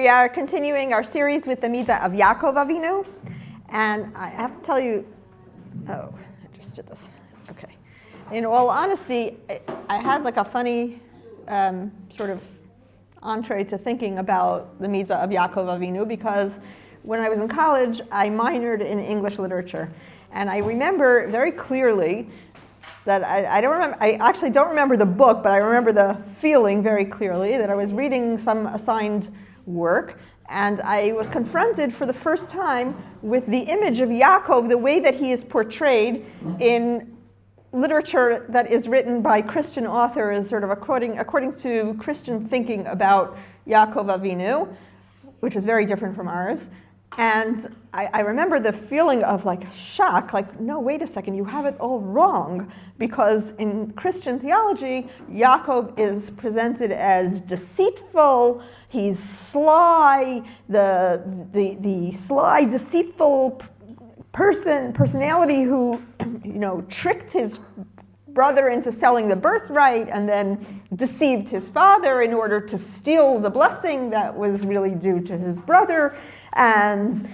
We are continuing our series with the Midah of Yaakov Avinu, and I have to tell you, I just did this. Okay. In all honesty, I had like a funny sort of entree to thinking about the Midah of Yaakov Avinu because when I was in college, I minored in English literature, and I remember very clearly that I actually don't remember the book, but I remember the feeling very clearly that I was reading some assigned work, and I was confronted for the first time with the image of Yaakov, the way that he is portrayed in literature that is written by Christian authors, sort of according to Christian thinking about Yaakov Avinu, which is very different from ours. And I remember the feeling of like shock, like, no, wait a second, you have it all wrong. Because in Christian theology, Yaakov is presented as deceitful, he's sly, the sly, deceitful personality who, tricked his brother into selling the birthright and then deceived his father in order to steal the blessing that was really due to his brother, and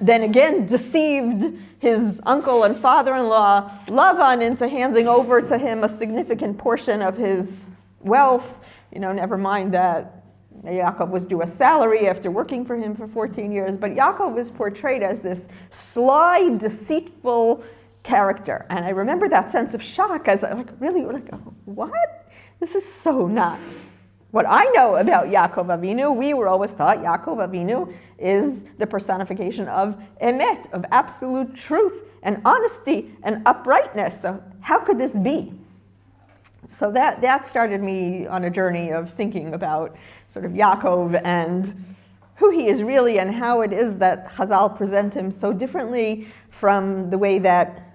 then again deceived his uncle and father-in-law Lavan into handing over to him a significant portion of his wealth. Never mind that Yaakov was due a salary after working for him for 14 years, but Yaakov is portrayed as this sly, deceitful character. And I remember that sense of shock as what? This is so not what I know about Yaakov Avinu. We were always taught Yaakov Avinu is the personification of emet, of absolute truth and honesty and uprightness. So how could this be? So that started me on a journey of thinking about sort of Yaakov and who he is really and how it is that Chazal present him so differently from the way that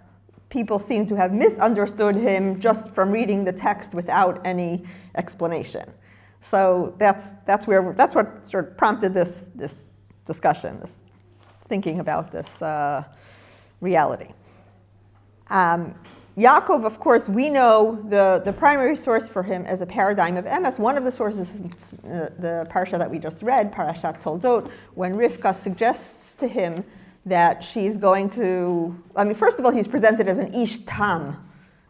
people seem to have misunderstood him just from reading the text without any explanation. So that's what sort of prompted this discussion, this thinking about this reality. Yaakov, of course, we know the primary source for him as a paradigm of emes. One of the sources is the parsha that we just read, Parashat Toldot, when Rivka suggests to him that she's going to, first of all, he's presented as an ish tam,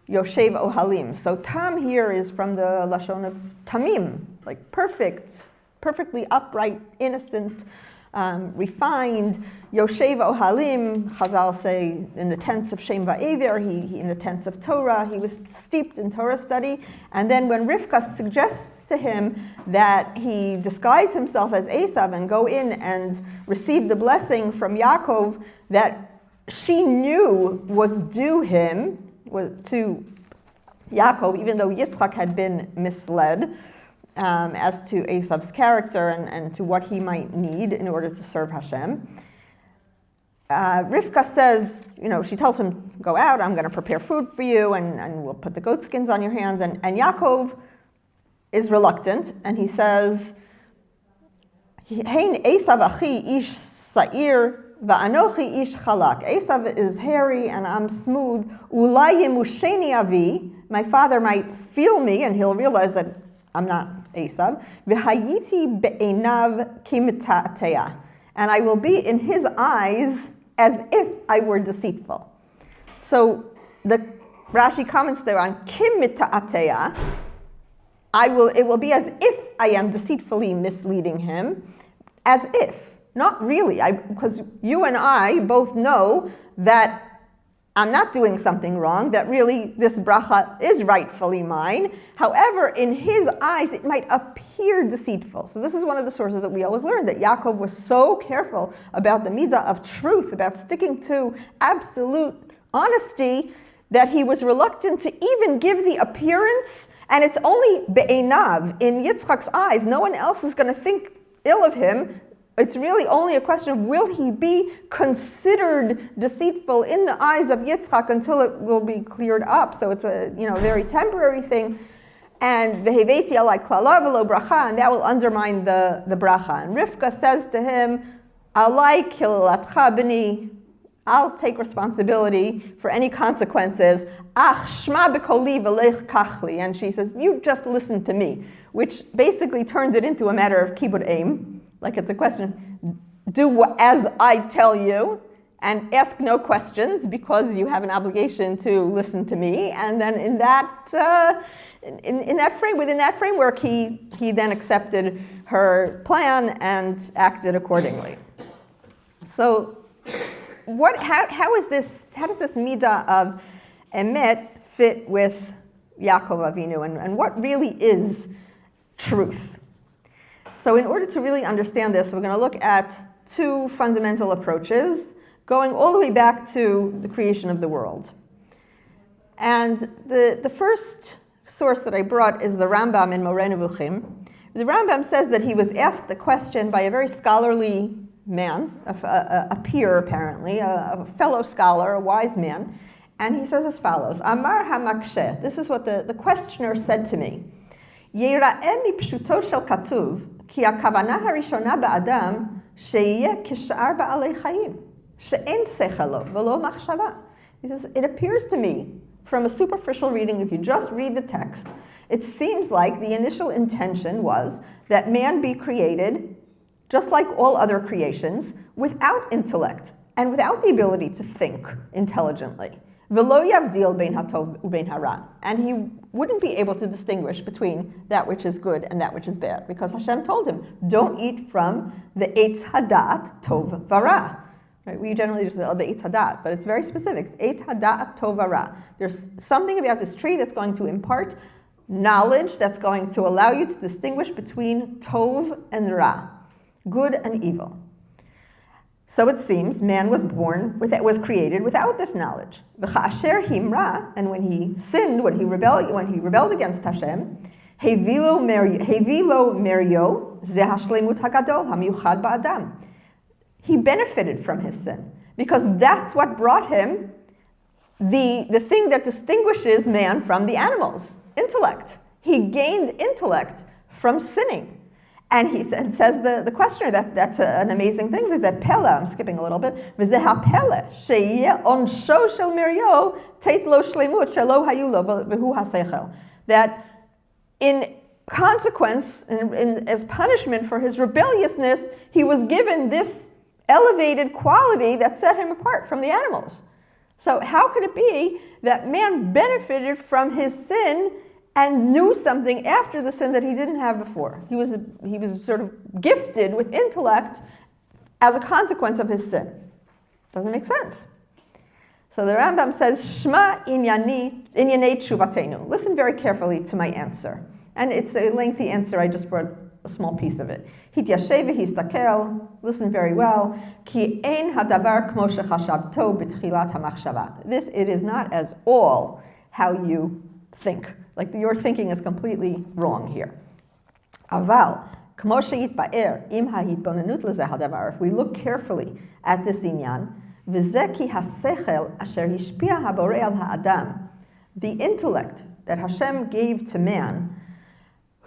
Yoshev Ohalim. So tam here is from the Lashon of tamim, like perfectly upright, innocent, refined. Yoshev Ohalim, Chazal say, in the tents of Shem Va'ever, he in the tents of Torah, he was steeped in Torah study. And then when Rivka suggests to him that he disguise himself as Esav and go in and receive the blessing from Yaakov that she knew was due him, was to Yaakov, even though Yitzchak had been misled as to Esav's character and to what he might need in order to serve Hashem. Rivka says, she tells him, go out, I'm going to prepare food for you, and we'll put the goat skins on your hands. And Yaakov is reluctant, and he says, Hein Esav achi ish sa'ir, va'anochi ish chalak. Esav is hairy, and I'm smooth. Ulai yemusheni avi, my father might feel me, and he'll realize that I'm not Esav. V'hayiti be'enav kimitateya. And I will be in his eyes as if I were deceitful. So the Rashi comments there on kim mita'ateya. It will be as if I am deceitfully misleading him, as if, not really, because you and I both know that I'm not doing something wrong, that really this bracha is rightfully mine. However, in his eyes, it might appear deceitful. So this is one of the sources that we always learn, that Yaakov was so careful about the midah of truth, about sticking to absolute honesty, that he was reluctant to even give the appearance, and it's only be'enav, in Yitzchak's eyes. No one else is going to think ill of him. It's really only a question of will he be considered deceitful in the eyes of Yitzchak until it will be cleared up. So it's a very temporary thing. And veheveti alai klala v'lo bracha, and that will undermine the bracha. And Rivka says to him, alai kilatcha b'ni, I'll take responsibility for any consequences. Ach shma b'koli v'lech kachli, and she says, you just listen to me. which basically turns it into a matter of kibbud aim, like it's a question, do as I tell you, and ask no questions because you have an obligation to listen to me. And then in that, within that framework, he then accepted her plan and acted accordingly. So, how does this midah of emet fit with Yaakov Avinu, and what really is truth? So, in order to really understand this, we're going to look at two fundamental approaches, going all the way back to the creation of the world. And the first source that I brought is the Rambam in Moreh Nevuchim. The Rambam says that he was asked a question by a very scholarly man, a peer apparently, a fellow scholar, a wise man, and he says as follows, Amar HaMakshe, this is what the questioner said to me, Yeira'eh mipshuto shel katuv, ki hakavana harishona ba'adam, she'yeh kish'ar ba'alei chayim. He says, it appears to me, from a superficial reading, if you just read the text, it seems like the initial intention was that man be created, just like all other creations, without intellect and without the ability to think intelligently. And he wouldn't be able to distinguish between that which is good and that which is bad, because Hashem told him, don't eat from the Eitz Hadat Tov Vara. Right? We generally just say, the Eitz Hadat, but it's very specific. It's Eitz Hadat Tov Vara. There's something about this tree that's going to impart knowledge, that's going to allow you to distinguish between Tov and Ra, good and evil. So it seems man was created without this knowledge. V'cha'asher himra, and when he sinned, when he rebelled against Hashem, hevilo merio ze hashlemut hagadol hamiyuchad ba'adam. He benefited from his sin, because that's what brought him the thing that distinguishes man from the animals, intellect. He gained intellect from sinning. And he says the questioner, that's an amazing thing. V'zeh pele, I'm skipping a little bit. V'zeh hapele, she'yeh onsho shel merio, tet lo shlemut shelo hayu lo v'hu hasechel. That in consequence, as punishment for his rebelliousness, he was given this elevated quality that set him apart from the animals. So how could it be that man benefited from his sin and knew something after the sin that he didn't have before? He was sort of gifted with intellect as a consequence of his sin. Doesn't make sense. So the Rambam says, Shma inyanei tshuvatenu. Listen very carefully to my answer. And it's a lengthy answer, I just brought a small piece of it. Hityashev v'histakel, listen very well. Ki ein hadabar kmo shechashavto b'tchilat hamachshava. This, it is not as all how you think. Like your thinking is completely wrong here. Aval, kmo she'yitba'er im ha'hitbonenut lezeh hadavar. If we look carefully at this inyan, v'zeh ki hasechel asher hishpia haborei al ha'adam. The intellect that Hashem gave to man,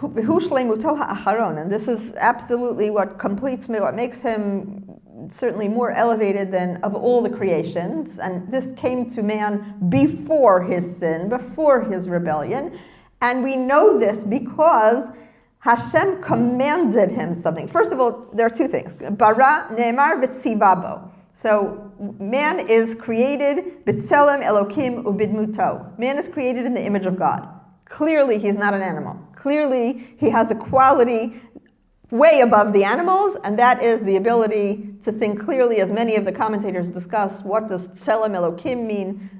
and this is absolutely what completes me, what makes him certainly more elevated than of all the creations. And this came to man before his sin, before his rebellion. And we know this because Hashem commanded him something. First of all, there are two things. Bara ne'emar v'tzivabo. So man is created b'tselem Elokim ubidmuto. Man is created in the image of God. Clearly, he's not an animal. Clearly, he has a quality way above the animals, and that is the ability to think clearly, as many of the commentators discuss. What does Tselem Elokim mean?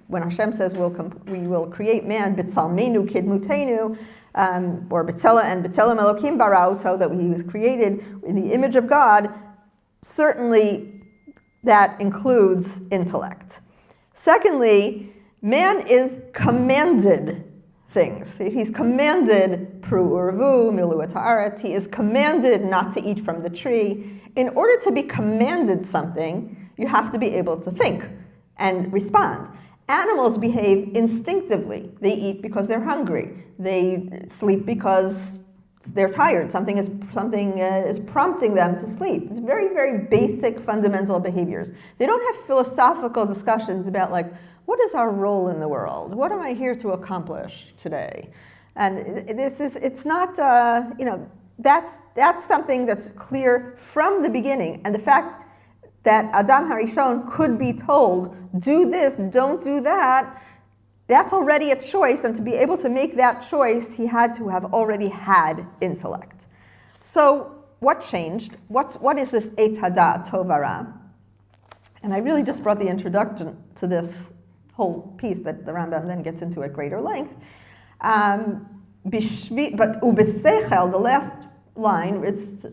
When Hashem says we will create man, B'tzalmenu kidmutenu, or B'tzelem Elokim barauto, that he was created in the image of God, certainly that includes intellect. Secondly, man is commanded things. He's commanded pru urvu, milu et haaretz. He is commanded not to eat from the tree. In order to be commanded something, you have to be able to think and respond. Animals behave instinctively. They eat because they're hungry. They sleep because they're tired. Something is prompting them to sleep. It's very, very basic, fundamental behaviors. They don't have philosophical discussions about, like, what is our role in the world? What am I here to accomplish today? And it's not, that's something that's clear from the beginning. And the fact that Adam Harishon could be told, do this, don't do that, that's already a choice. And to be able to make that choice, he had to have already had intellect. So what changed? What is this Eitz Hadat TORAH? And I really just brought the introduction to this whole piece that the Rambam then gets into at greater length. But ubesechel, the last line, it's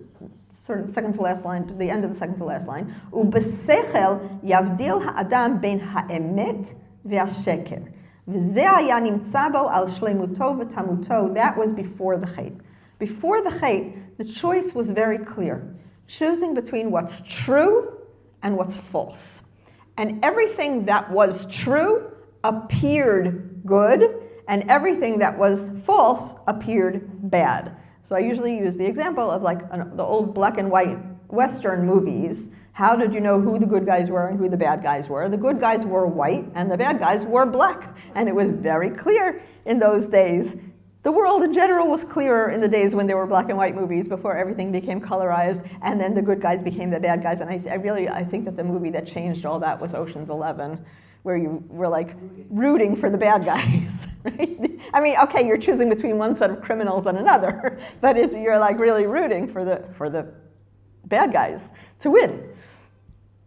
sort of second to last line, the end of the second to last line. Ubesechel yavdil ha'adam ben ha'emet ve'asheker. V'zeh haya nimtza bo al shleimuto v'tamuto. That was before the chet. Before the chet, the choice was very clear, choosing between what's true and what's false. And everything that was true appeared good, and everything that was false appeared bad. So I usually use the example of like the old black and white Western movies. How did you know who the good guys were and who the bad guys were? The good guys were white and the bad guys were black. And it was very clear in those days. The world in general was clearer in the days when there were black and white movies before everything became colorized, and then the good guys became the bad guys. And I think that the movie that changed all that was Ocean's 11, where you were like rooting for the bad guys, right? I mean, okay, you're choosing between one set of criminals and another, but you're like really rooting for the bad guys to win.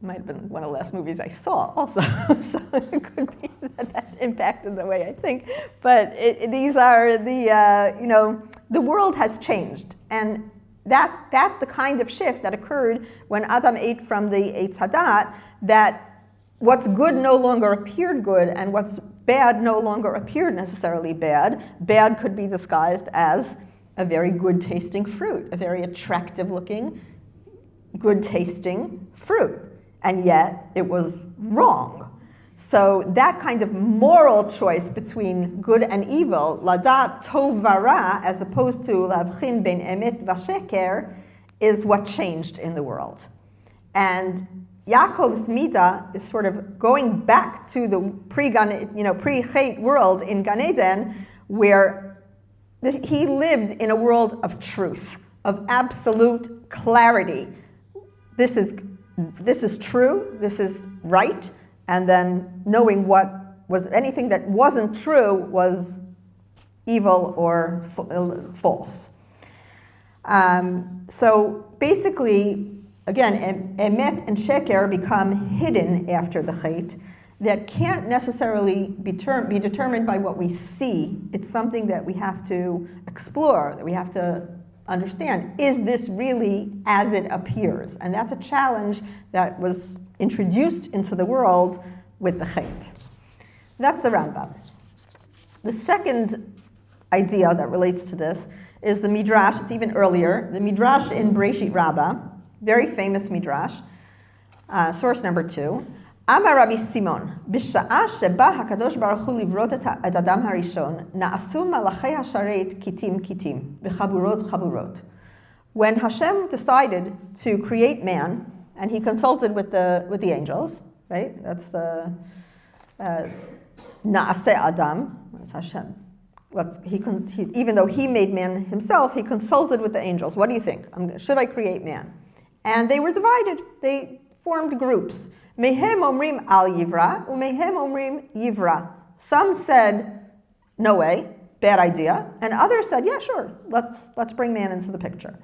Might have been one of the last movies I saw also, so it could be that impacted the way I think. But these are the world has changed, and that's the kind of shift that occurred when Adam ate from the Eitz Hadat, that what's good no longer appeared good, and what's bad no longer appeared necessarily bad. Bad could be disguised as a very good tasting fruit, a very attractive looking, good tasting fruit. And yet it was wrong. So that kind of moral choice between good and evil, ladat tov vara, as opposed to lavchin ben emet vasheker, is what changed in the world. And Yaakov's midah is sort of going back to the pre-chet world in Gan Eden, where he lived in a world of truth, of absolute clarity. This is true, this is right, and then knowing what was anything that wasn't true was evil or false. So basically, again, emet and sheker become hidden after the chet that can't necessarily be determined by what we see. It's something that we have to explore, that we have to understand. Is this really as it appears? And that's a challenge that was introduced into the world with the chet. That's the Rambam. The second idea that relates to this is the Midrash. It's even earlier. The Midrash in Breshit Rabbah, very famous Midrash, source number 2. Amar Rabbi Simon, בשעה שבה הקדוש ברוך הוא לברות את אדם הראשון, נעשו מלאכי השרת כיתים כיתים, וחבורות חבורות. When Hashem decided to create man, and he consulted with the angels, right? That's the Naaseh Adam. That's Hashem. Even though he made man himself, he consulted with the angels. What do you think? Should I create man? And they were divided. They formed groups. Mehem omrim al yivra, umehem omrim yivra. Some said, no way, bad idea. And others said, yeah, sure, let's bring man into the picture.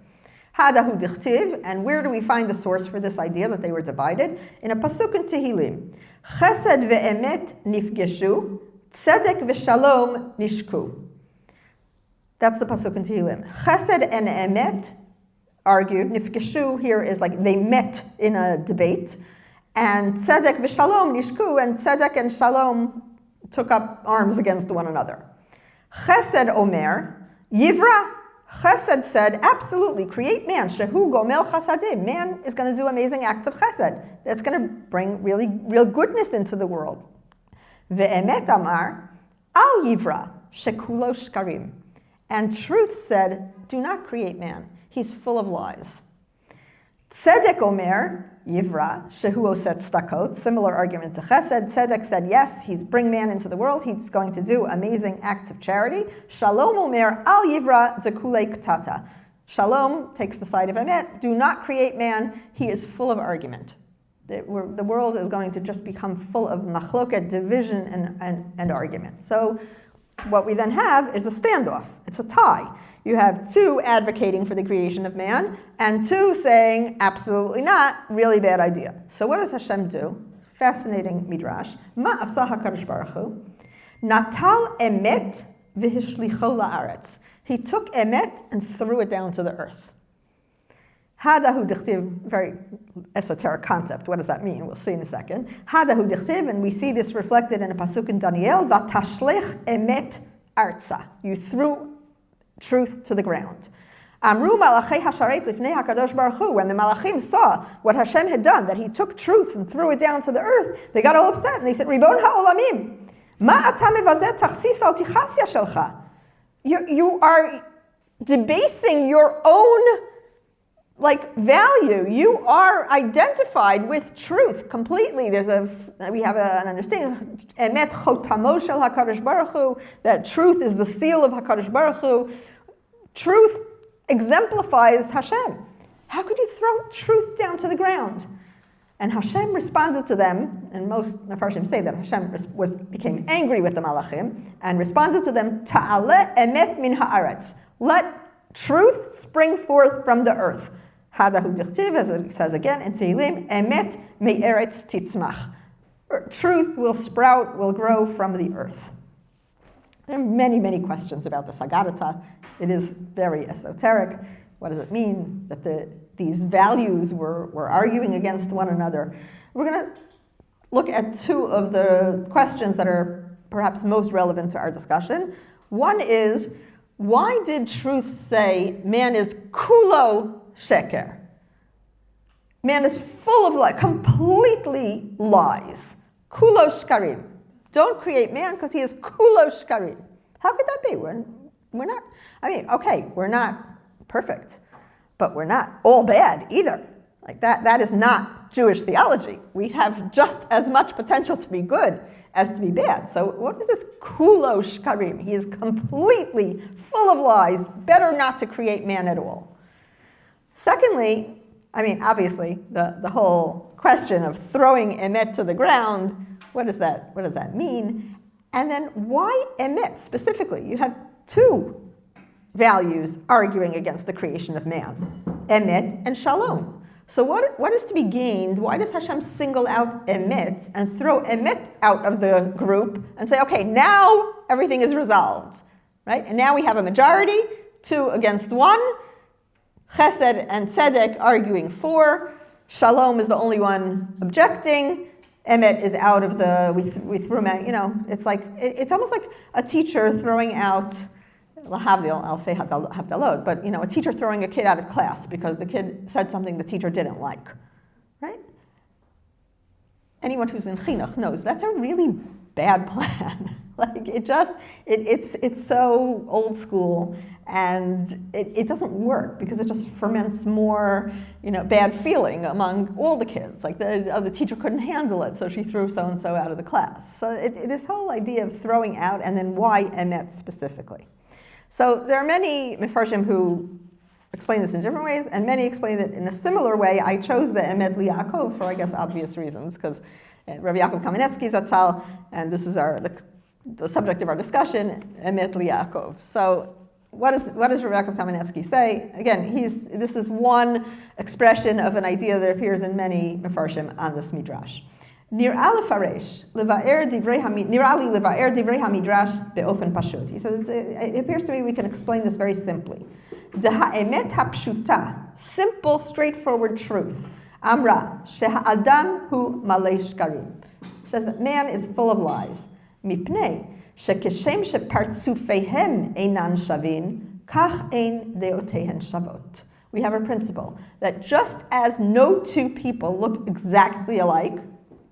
Hadahu dichtiv, and where do we find the source for this idea that they were divided? In a pasuk in Tehillim. Chesed ve'emet nifgeshu, tzedek ve'shalom nishku. That's the pasuk in Tehillim. Chesed and emet argued. Nifgeshu here is like they met in a debate. And tzedek v'shalom nishku, and tzedek and shalom took up arms against one another. Chesed omer, yivra. Chesed said, absolutely, create man. Shehu gomel chasadim. Man is going to do amazing acts of chesed. That's going to bring real goodness into the world. Ve'emet amar, al yivra, shekulo shkarim. And truth said, do not create man. He's full of lies. Tzedek omer, Yivra, Shehu oset stakot, similar argument to Chesed. Tzedek said, yes, he's bring man into the world, he's going to do amazing acts of charity. Shalom omer, al Yivra, zekule ktata. Shalom takes the side of Emet, do not create man, he is full of argument. The world is going to just become full of machloket, division, and argument. So what we then have is a standoff, it's a tie. You have two advocating for the creation of man, and two saying, absolutely not, really bad idea. So what does Hashem do? Fascinating midrash. Ma asa HaKadosh Baruch Hu? Natal emet v'hishlicho la'aretz. He took emet and threw it down to the earth. Hadahu dichtiv, very esoteric concept. What does that mean? We'll see in a second. Hadahu dichtiv, and we see this reflected in a pasuk in Daniel, v'tashlech emet artza. You threw truth to the ground. Amru malachei hasharet lifnei HaKadosh Baruch Hu. When the malachim saw what Hashem had done, that he took truth and threw it down to the earth, they got all upset and they said, Ribon ha'olamim, ma ata mevazeh tachsis al tichasya shelcha. You are debasing your own value. You are identified with truth completely. We have an understanding, emet chotamo shel HaKadosh Baruch Hu, that truth is the seal of HaKadosh Baruch Hu. Truth exemplifies Hashem. How could you throw truth down to the ground? And Hashem responded to them, and most Mefarshim say that Hashem became angry with the Malachim, and responded to them, Ta'aleh emet min ha'aretz. Let truth spring forth from the earth. Hadahu dichtiv, as it says again in Tehillim, emet me'eretz titzmach. Truth will sprout, will grow from the earth. There are many, many questions about the Sagadata. It is very esoteric. What does it mean that these values were arguing against one another? We're going to look at two of the questions that are perhaps most relevant to our discussion. One is, why did truth say man is kulo sheker? Man is full of lies, completely lies. Kulo shkarim. Don't create man because he is kulo shkarim. How could that be? We're not, we're not perfect, but we're not all bad either. That is not Jewish theology. We have just as much potential to be good as to be bad. So what is this kulo shkarim? He is completely full of lies. Better not to create man at all. Secondly, obviously, the whole question of throwing emet to the ground, what does that mean? And then why emet specifically? You have two values arguing against the creation of man, emet and shalom. So what is to be gained? Why does Hashem single out emet and throw emet out of the group and say, okay, now everything is resolved, right? And now we have a majority, 2 against 1, Chesed and Tzedek arguing for, Shalom is the only one objecting, Emet is out of the, we threw him out, it's almost like a teacher throwing out, Lahavdil, Alfei Havdalot, but a teacher throwing a kid out of class because the kid said something the teacher didn't like, right? Anyone who's in chinuch knows that's a really bad plan. It's so old school, and it doesn't work because it just ferments more, bad feeling among all the kids. The teacher couldn't handle it, so she threw so-and-so out of the class. So this whole idea of throwing out, and then why emet specifically. So there are many Mefarshim who explain this in different ways, and many explain it in a similar way. I chose the emet li'Yaakov for, I guess, obvious reasons, because Rabbi Yaakov Kamenetsky Zatzal, and this is the subject of our discussion, emet li'Yaakov. So what does Rabbi Yaakov Kamenetsky say? Again, this is one expression of an idea that appears in many Mefarshim on this midrash. Nir'ali liva'er divrei hamidrash be'ofen pashut. He says, it appears to me we can explain this very simply. Deha'emet hapshuta, simple, straightforward truth. Amra, sheha'adam hu malei shkarim. Says that man is full of lies. Mipnei, shekeshem shepartzufeihem einan shavin, kach ein deotehen shavot. We have a principle that just as no two people look exactly alike,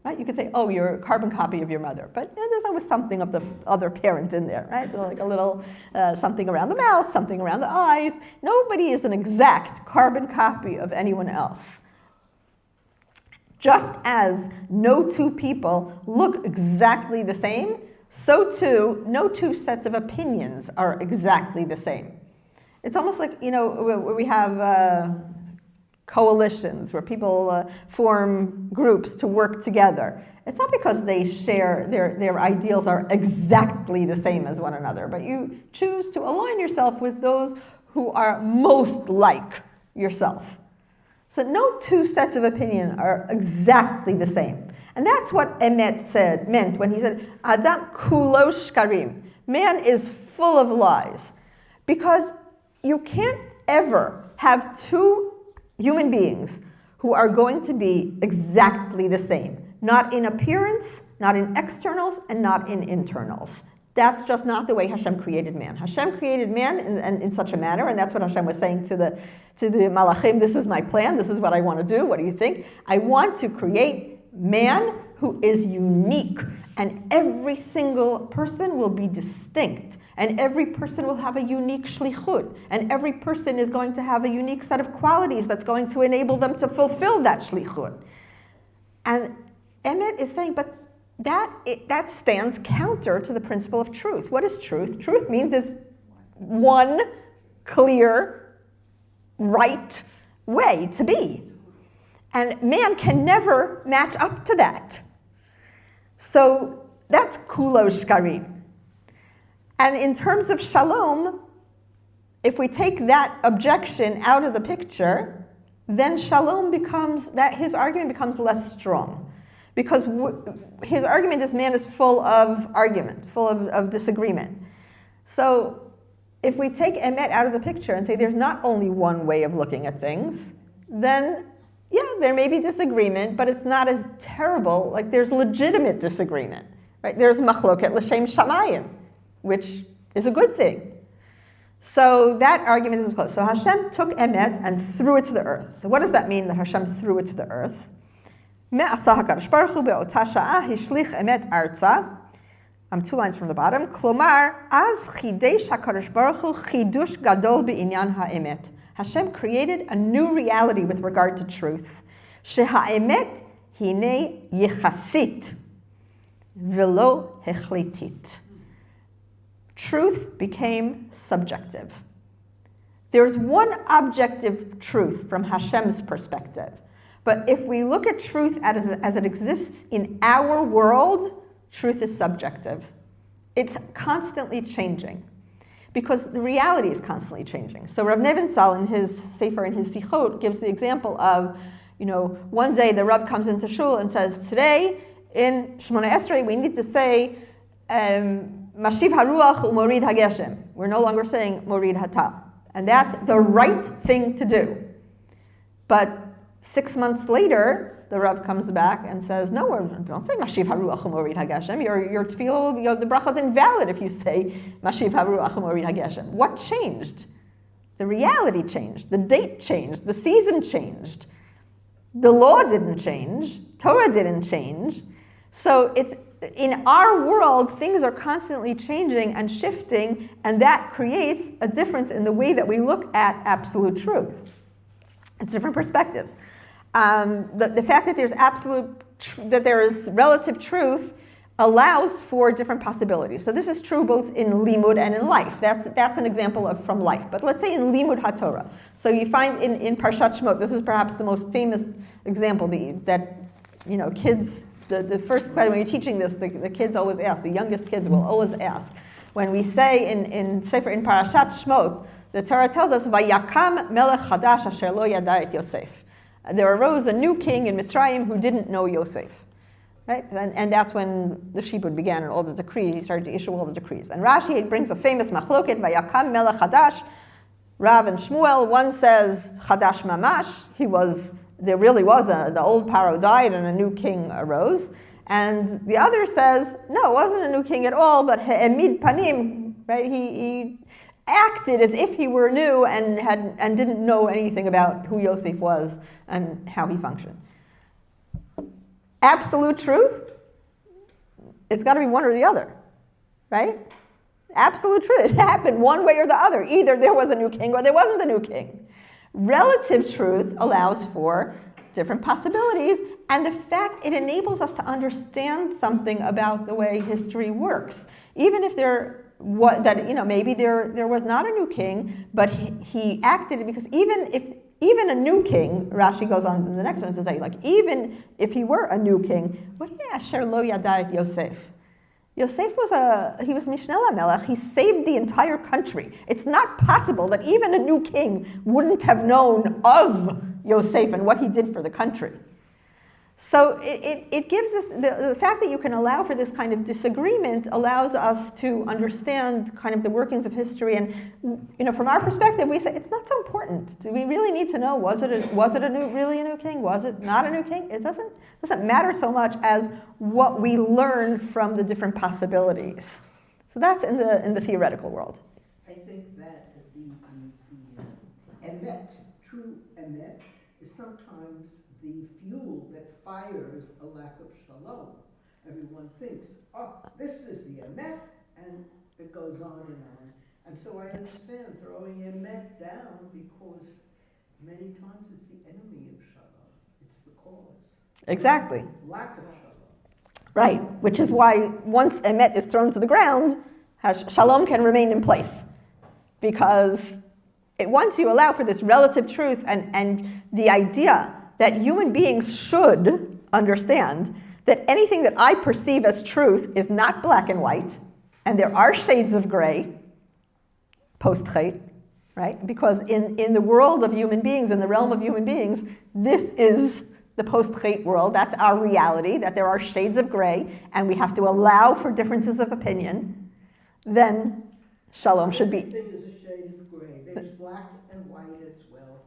right? You could say, oh, you're a carbon copy of your mother, but there's always something of the other parent in there, right? Like a little something around the mouth, something around the eyes. Nobody is an exact carbon copy of anyone else. Just as no two people look exactly the same, so too, no two sets of opinions are exactly the same. It's almost like, where we have coalitions, where people form groups to work together. It's not because they share, their ideals are exactly the same as one another, but you choose to align yourself with those who are most like yourself. So no two sets of opinion are exactly the same. And that's what Emet meant when he said, Adam kulo shkarim. Man is full of lies. Because you can't ever have two human beings who are going to be exactly the same. Not in appearance, not in externals, and not in internals. That's just not the way Hashem created man. Hashem created man in such a manner, and that's what Hashem was saying to the Malachim, this is my plan, this is what I want to do, what do you think? I want to create man who is unique, and every single person will be distinct, and every person will have a unique shlichut, and every person is going to have a unique set of qualities that's going to enable them to fulfill that shlichut. And Emet is saying, but that stands counter to the principle of truth. What is truth? Truth means there's one clear, right way to be. And man can never match up to that. So that's kulo shkarim. And in terms of shalom, if we take that objection out of the picture, then shalom becomes, that his argument becomes less strong. Because his argument is man is full of argument, full of disagreement. So if we take Emet out of the picture and say there's not only one way of looking at things, then yeah, there may be disagreement, but it's not as terrible. Like there's legitimate disagreement, right? There's machloket l'shem shamayim, which is a good thing. So that argument is close. So Hashem took Emet and threw it to the earth. So what does that mean that Hashem threw it to the earth? I'm 2 lines from the bottom. Klomar, az chidesh HaKadosh Baruch Hu chidush gadol be'inyan ha'emet. Hashem created a new reality with regard to truth. Sheha'emet hine yechasit velo hechlitit. Truth became subjective. There's one objective truth from Hashem's perspective. But if we look at truth as it exists in our world, truth is subjective. It's constantly changing because the reality is constantly changing. So Rav Nebenzahl in his Sefer, in his Sichot, gives the example of, one day the Rav comes into shul and says, today in Shmona Esrei we need to say, Mashiv haruach u'morid hageshem. We're no longer saying morid hatal. And that's the right thing to do. But 6 months later, the Rav comes back and says, no, don't say Mashiv haruach u'morid hageshem. Your tefillah, the bracha is invalid if you say Mashiv haruach u'morid hageshem. What changed? The reality changed. The date changed. The season changed. The law didn't change. Torah didn't change. So it's in our world, things are constantly changing and shifting, and that creates a difference in the way that we look at absolute truth. It's different perspectives. The fact that that there is relative truth allows for different possibilities. So this is true both in limud and in life. That's an example of from life. But let's say in limud haTorah. So you find in Parshat Shemot, this is perhaps the most famous example that kids. The first question when you're teaching this, the kids always ask. The youngest kids will always ask. When we say in Parashat Shemot, the Torah tells us, "Vayakam melech chadash asher lo yada et Yosef." There arose a new king in Mitzrayim who didn't know Yosef, right? And that's when the shibud began and all the decrees. He started to issue all the decrees. And Rashi brings a famous machloket, "Vayakam melech chadash." Rav and Shmuel. One says chadash mamash. There really was the old Paro died and a new king arose. And the other says, no, it wasn't a new king at all, but Emid Panim, right? He acted as if he were new and didn't know anything about who Yosef was and how he functioned. Absolute truth, it's got to be one or the other, right? Absolute truth, it happened one way or the other. Either there was a new king or there wasn't a new king. Relative truth allows for different possibilities, and the fact it enables us to understand something about the way history works. Even if maybe there was not a new king, but he acted it, because even a new king, Rashi goes on in the next one to say, like, even if he were a new king, what did Asher lo yada et Yosef? Yosef he was Mishneh LaMelech. He saved the entire country. It's not possible that even a new king wouldn't have known of Yosef and what he did for the country. So it gives us, the fact that you can allow for this kind of disagreement allows us to understand kind of the workings of history. And from our perspective, we say it's not so important. Do we really need to know, was it really a new king? Was it not a new king? It doesn't matter so much as what we learn from the different possibilities. So that's in the theoretical world. I think that the emet, true emet, is sometimes the fuel that fires a lack of shalom. Everyone thinks, this is the emet, and it goes on and on. And so I understand throwing emet down, because many times it's the enemy of shalom. It's the cause. Exactly. Lack of shalom. Right, which is why once emet is thrown to the ground, shalom can remain in place. Because once you allow for this relative truth and the idea that human beings should understand that anything that I perceive as truth is not black and white, and there are shades of gray, post-chet, right? Because in the world of human beings, in the realm of human beings, this is the post-chet world. That's our reality, that there are shades of gray, and we have to allow for differences of opinion. Then shalom should be... Everything is a shade of gray. There's black and white as well.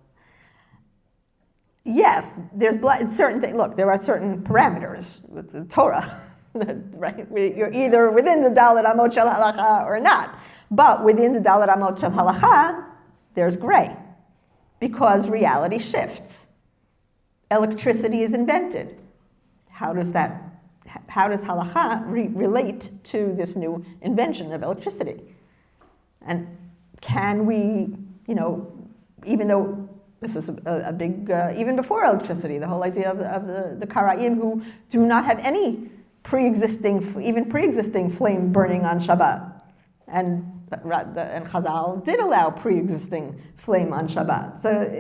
Yes, there's certain things. Look, there are certain parameters with the Torah, right? You're either within the Dalet Amot Shel Halacha or not. But within the Dalet Amot Shel Halacha, there's gray, because reality shifts. Electricity is invented. How does Halacha relate to this new invention of electricity? And can we, even though this is a big, even before electricity, the whole idea of the Karaim who do not have any pre-existing flame burning on Shabbat. And Chazal did allow pre-existing flame on Shabbat. So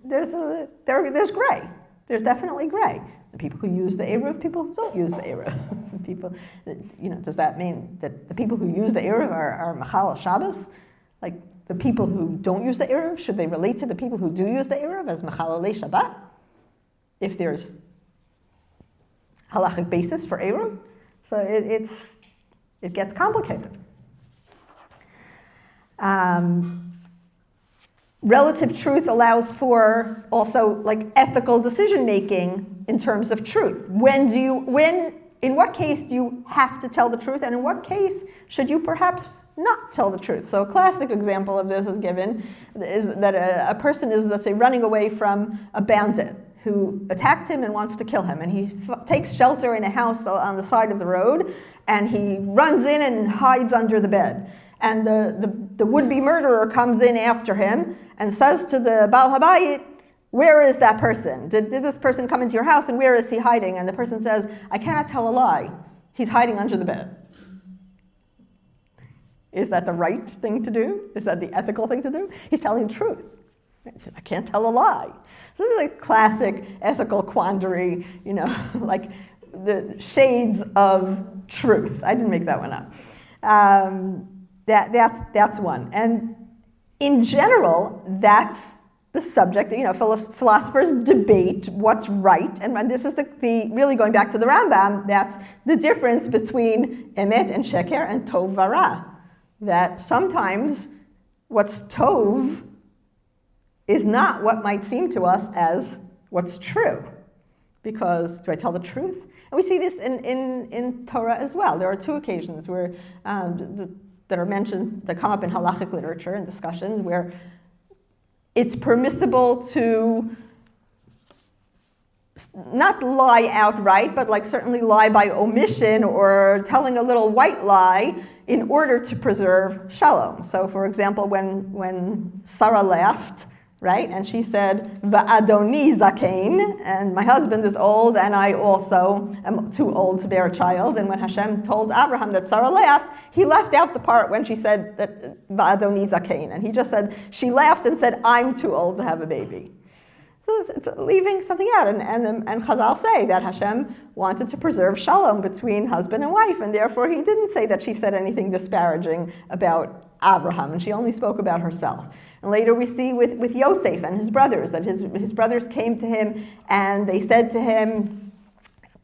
there's gray. There's definitely gray. The people who use the Eruv, people who don't use the Eruv. People, does that mean that the people who use the Eruv are Machal Shabbos? Like, the people who don't use the Eruv, should they relate to the people who do use the Eruv as Mechalelei Shabbat? If there's halachic basis for Eruv? So it gets complicated. Relative truth allows for also like ethical decision making in terms of truth. In what case do you have to tell the truth, and in what case should you perhaps not tell the truth? So a classic example of this is given is that a person is, let's say, running away from a bandit who attacked him and wants to kill him, and he takes shelter in a house on the side of the road, and he runs in and hides under the bed. And the would-be murderer comes in after him and says to the Baal Habayit, "Where is that person? Did this person come into your house, and where is he hiding?" And the person says, "I cannot tell a lie. He's hiding under the bed." Is that the right thing to do? Is that the ethical thing to do? He's telling the truth. He says, "I can't tell a lie." So this is a classic ethical quandary, like the shades of truth. I didn't make that one up. That's one. And in general, that's the subject. Philosophers debate what's right, and this is the really going back to the Rambam. That's the difference between emet and sheker and tov vara. That sometimes what's tov is not what might seem to us as what's true. Because do I tell the truth? And we see this in Torah as well. There are two occasions where that are mentioned, that come up in halachic literature and discussions, where it's permissible to not lie outright, but like certainly lie by omission or telling a little white lie in order to preserve shalom. So for example, when Sarah left right? And she said, Va'adoni zakein, and my husband is old, and I also am too old to bear a child. And when Hashem told Abraham that Sarah laughed, he left out the part when she said that Va'adoni zakein, and he just said, she laughed and said, I'm too old to have a baby. So it's leaving something out, and Chazal say that Hashem wanted to preserve shalom between husband and wife, and therefore he didn't say that she said anything disparaging about Abraham, and she only spoke about herself. And later we see with Yosef and his brothers, that his brothers came to him and they said to him,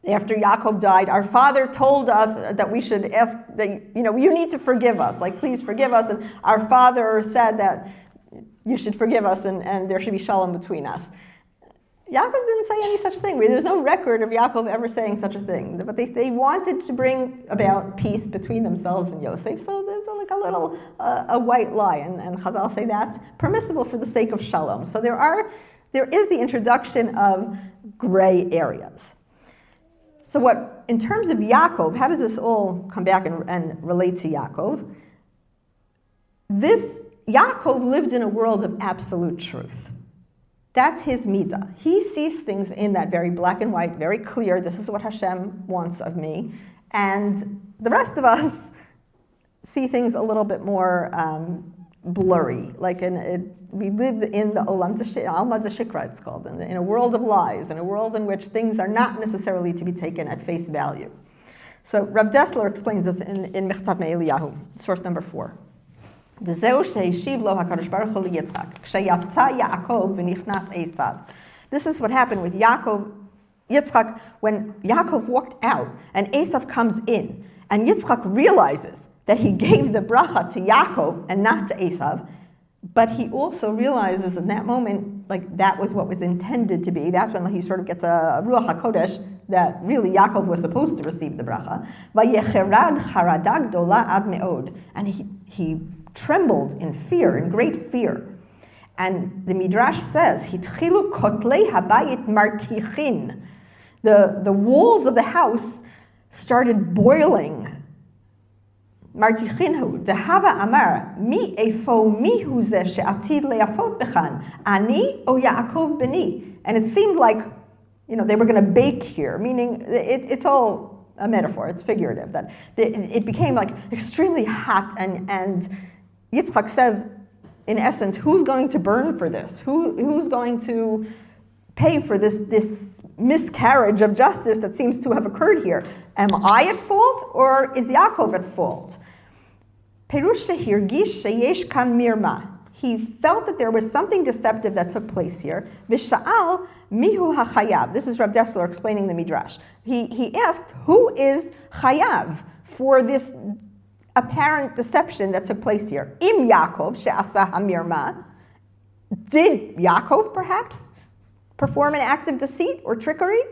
after Yaakov died, our father told us that we should ask, that, you need to forgive us, like please forgive us. And our father said that you should forgive us and there should be shalom between us. Yaakov didn't say any such thing. There's no record of Yaakov ever saying such a thing. But they wanted to bring about peace between themselves and Yosef. So there's like a little a white lie, and Chazal say that's permissible for the sake of shalom. So there is the introduction of gray areas. So what, in terms of Yaakov, how does this all come back and relate to Yaakov? Yaakov lived in a world of absolute truth. That's his midah. He sees things in that very black and white, very clear. This is what Hashem wants of me. And the rest of us see things a little bit more blurry. Like we lived in the Olam Alma Shikra, it's called, in a world of lies, in a world in which things are not necessarily to be taken at face value. So Rab Dessler explains this in Michtav Me'Eliyahu, source number 4. וזהו שהשיב לו הקדוש ברוך הוא ליצחק, כשיצא יעקב ונכנס עשיו. This is what happened with Yitzchak, when Yaakov walked out and Esav comes in, and Yitzchak realizes that he gave the bracha to Yaakov and not to Esav, but he also realizes in that moment, like that was what was intended to be. That's when he sort of gets a Ruach HaKodesh that really Yaakov was supposed to receive the bracha. Vayecherad charada gdola ad me'od. And he trembled in fear, in great fear. And the Midrash says, Hitchilu kotlei habayit martichin. The walls of the house started boiling. Martichinhu, dehava amar, mi efo mihu ze she'atid le'afot bechan, ani o Yaakov beni. And it seemed like, they were going to bake here, meaning it's all a metaphor, it's figurative, that it became like extremely hot, and Yitzchak says, in essence, who's going to burn for this? Who's going to pay for this miscarriage of justice that seems to have occurred here? Am I at fault, or is Yaakov at fault? Perush shehirgish sheyesh kan mirma. He felt that there was something deceptive that took place here. V'sha'al mihu hachayav. This is Rab Dessler explaining the Midrash. He asked, who is chayav for this apparent deception that took place here? Im Yaakov she'asa hamirma. Did Yaakov perhaps perform an act of deceit or trickery?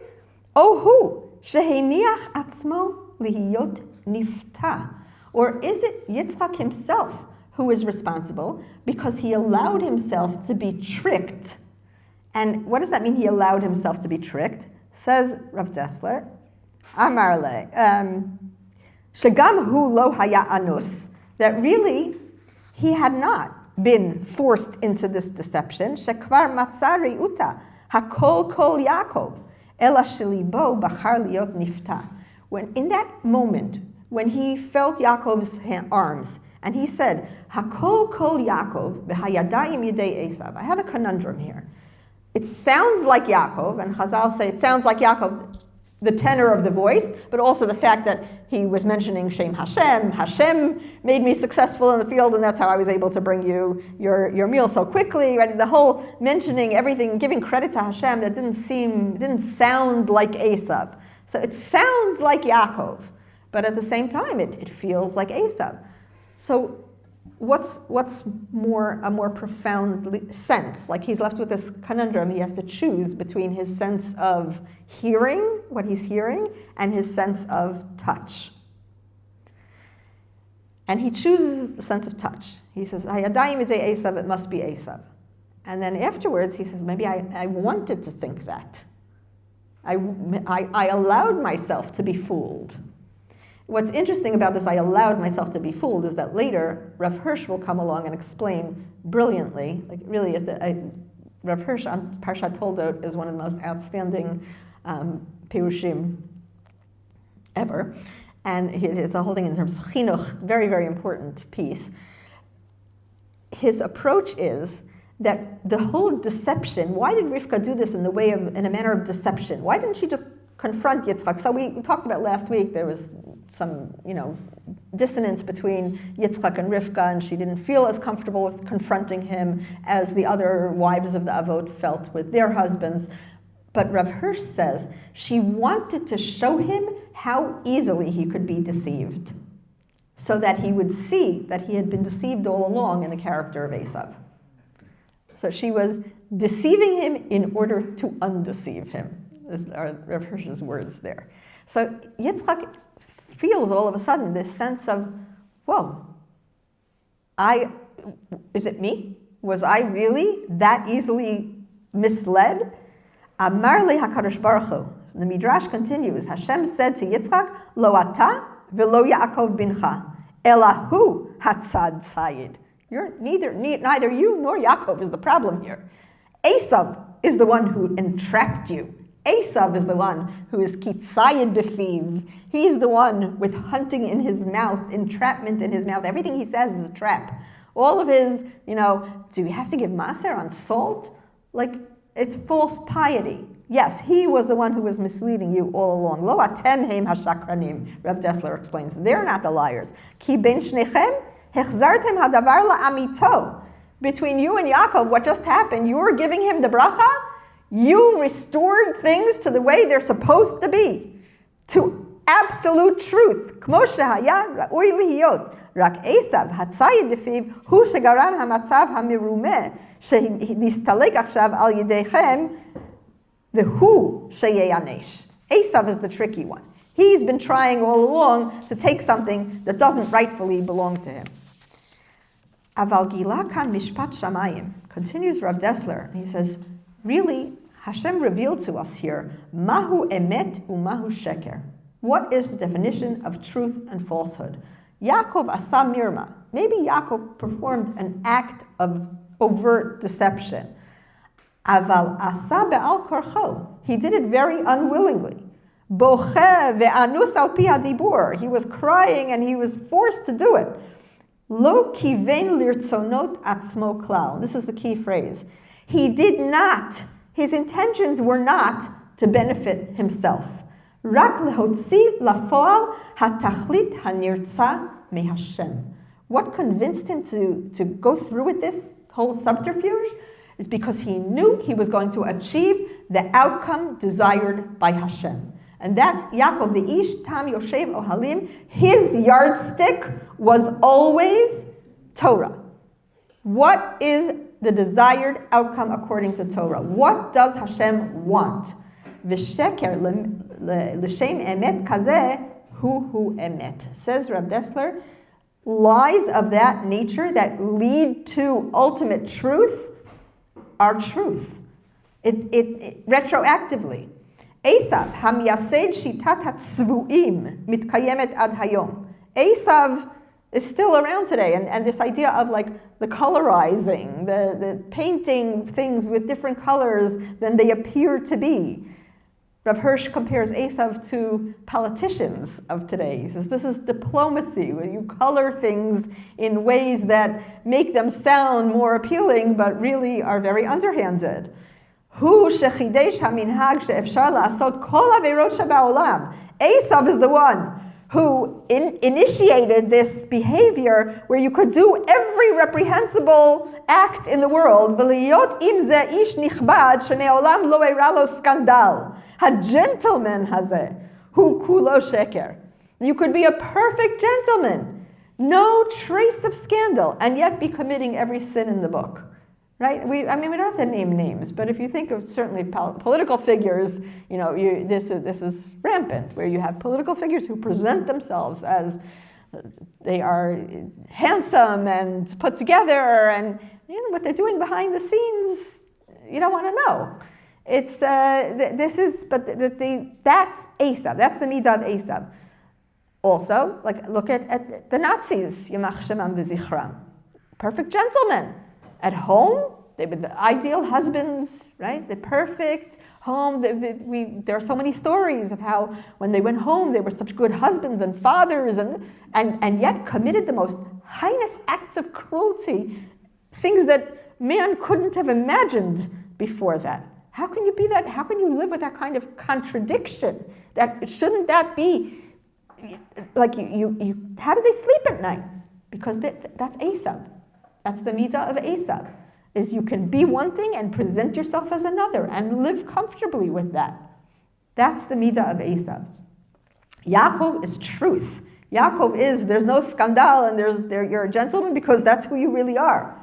Oh, who? Sheheniach atzmo lihiyot nifta. Or is it Yitzchak himself who is responsible because he allowed himself to be tricked? And what does that mean, he allowed himself to be tricked? Says Rav Dessler, Amar le, Shagam hu lo haya anus, that really he had not been forced into this deception. Shekvar matzari uta, hakol kol Yaakov, ela shelibo bachar liot nifta. When in that moment, when he felt Yaakov's arms, and he said, hakol kol Yaakov v'hayadayim yedei Esav. I have a conundrum here. It sounds like Yaakov, and Chazal say it sounds like Yaakov, the tenor of the voice, but also the fact that he was mentioning Shem Hashem. Hashem made me successful in the field, and that's how I was able to bring you your meal so quickly. Right? The whole mentioning everything, giving credit to Hashem, that didn't sound like Esav. So it sounds like Yaakov, but at the same time, it feels like Esav. So what's a more profound sense? Like he's left with this conundrum. He has to choose between his sense of hearing, what he's hearing, and his sense of touch. And he chooses the sense of touch. He says, Hayadayim is Esav, it must be Esav. And then afterwards he says, maybe I wanted to think that. I allowed myself to be fooled. What's interesting about this, I allowed myself to be fooled, is that later Rav Hirsch will come along and explain brilliantly, like really Rav Hirsch on Parshat Toldot is one of the most outstanding Pirushim ever. And it's a whole thing in terms of chinuch, very, very important piece. His approach is that the whole deception, why did Rivka do this in a manner of deception? Why didn't she just confront Yitzchak? So we talked about last week, there was some, dissonance between Yitzchak and Rivka, and she didn't feel as comfortable with confronting him as the other wives of the Avot felt with their husbands. But Rav Hirsch says she wanted to show him how easily he could be deceived, so that he would see that he had been deceived all along in the character of Esav. So she was deceiving him in order to undeceive him, are Rav Hirsch's words there. So Yitzchak feels all of a sudden this sense of, whoa, is it me? Was I really that easily misled? Amar le HaKadosh Baruch Hu. The Midrash continues, Hashem said to Yitzchak, Lo ata v'lo Yaakov bincha, ela hu hatzad tzayid. Neither you nor Yaakov is the problem here. Esav is the one who entrapped you. Esav is the one who is kitzayid befiv. He's the one with hunting in his mouth, entrapment in his mouth. Everything he says is a trap. All of his, do we have to give maser on salt? It's false piety. Yes, he was the one who was misleading you all along. Lo atem heim hashakranim, Reb Dessler explains. They're not the liars. Ki ben shnechem hechzartem hadavar la'amito. Between you and Yaakov, what just happened? You were giving him the bracha. You restored things to the way they're supposed to be, to absolute truth. Kmo shehaya ra'ui lihiyot. Rak Esav hatzayid befiv hu shegaram hamatzav hamirumeh shenistalek achshav al yedechem v'hu sheyeyanesh. Esav is the tricky one. He's been trying all along to take something that doesn't rightfully belong to him. Aval gila kan mishpat shamayim, continues Rav Dessler, and he says, really, Hashem revealed to us here, mahu emet u'mahu sheker. What is the definition of truth and falsehood? Yaakov asa mirma. Maybe Yaakov performed an act of overt deception. Aval asa be'al korcho. He did it very unwillingly. Boche ve'anus al pi hadibur. He was crying and he was forced to do it. Lo kiven lirtzonot atzmo klal. This is the key phrase. He did not. His intentions were not to benefit himself. Rak lehotzi lafoal hatachlit hanirtza mehashem. What convinced him to go through with this whole subterfuge is because he knew he was going to achieve the outcome desired by Hashem. And that's Yaakov, the Ish Tam Yoshev Ohalim. His yardstick was always Torah. What is the desired outcome according to Torah? What does Hashem want? V'sheker l'shem emet kazeh hu emet. Says Rav Dessler, lies of that nature that lead to ultimate truth are truth. It retroactively. Esav hamyased shitat hatzvuim mitkayemet ad hayom. Esav is still around today, and this idea of the colorizing, the painting things with different colors than they appear to be. Rav Hirsch compares Esav to politicians of today. He says this is diplomacy, where you color things in ways that make them sound more appealing, but really are very underhanded. Hu shechidesh haminhag she'efshar la'asot kol averot sheba'olam. Esav is the one who initiated this behavior where you could do every reprehensible act in the world. V'liyot im ze ish nichbad sheme'olam lo eira lo skandal. A gentleman hazeh hu kulo sheker. You could be a perfect gentleman, no trace of scandal, and yet be committing every sin in the book. Right? We don't have to name names, but if you think of certainly political figures, this is rampant, where you have political figures who present themselves as they are handsome and put together, and what they're doing behind the scenes, you don't want to know. It's that's Esav. That's the midah of Esav. Also, look at the Nazis, Yamach Shemam v'Zichram. Perfect gentlemen. At home, They were the ideal husbands, right? The perfect home. There are so many stories of how when they went home, they were such good husbands and fathers, and yet committed the most heinous acts of cruelty, things that man couldn't have imagined before that. How can you be that? How can you live with that kind of contradiction? Shouldn't that be like you? How do they sleep at night? Because that's Esav. That's the midah of Esav. Is you can be one thing and present yourself as another and live comfortably with that. That's the midah of Esav. Yaakov is truth. Yaakov is, there's no scandal and you're a gentleman because that's who you really are.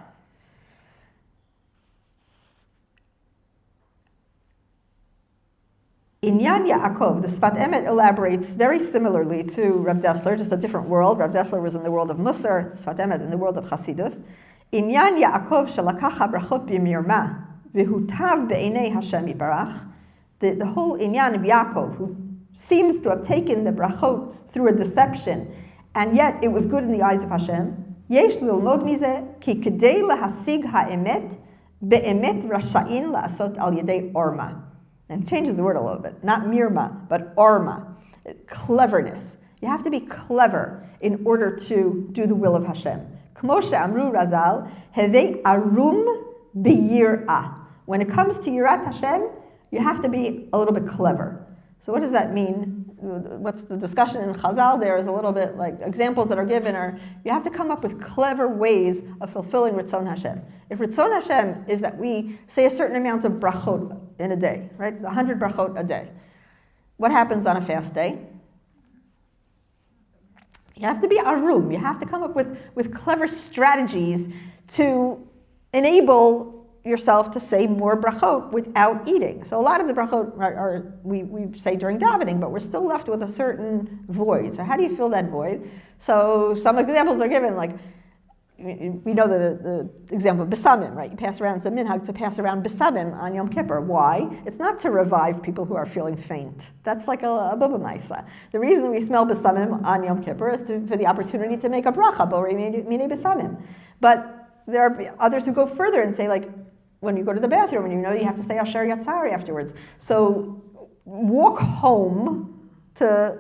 Inyan Yaakov, the Sfat Emet elaborates very similarly to Reb Dessler, just a different world. Reb Dessler was in the world of Musar, Sfat Emet in the world of Chasidus. Inyan Yaakov shalakach habrachot b'mirma v'hutav be'enei Hashem yibarach. The whole inyan of Yaakov, who seems to have taken the brachot through a deception, and yet it was good in the eyes of Hashem. Yesh lilmod mizeh ki kedei lahasig ha'emet be'emet rasha'in la'asot al yedei orma. And changes the word a little bit, not mirma, but orma, cleverness. You have to be clever in order to do the will of Hashem. K'moshe amru razal, hevei arum b'yir'ah. When it comes to yirat Hashem, you have to be a little bit clever. So what does that mean? What's the discussion in Chazal there is a little bit like examples that are given are, you have to come up with clever ways of fulfilling Ritzon Hashem. If Ritzon Hashem is that we say a certain amount of brachot in a day, right? 100 brachot a day. What happens on a fast day? You have to be arum. You have to come up with clever strategies to enable yourself to say more brachot without eating. So a lot of the brachot we say during davening, but we're still left with a certain void. So how do you fill that void? So some examples are given, like we know the example of besamim, right? You pass around, it's a minhag to pass around besamim on Yom Kippur. Why? It's not to revive people who are feeling faint. That's like a bubba maisa. The reason we smell besamim on Yom Kippur is for the opportunity to make a bracha, borei minei besamim. But there are others who go further and say, like, when you go to the bathroom and you know you have to say Asher Yatzari afterwards. So walk home to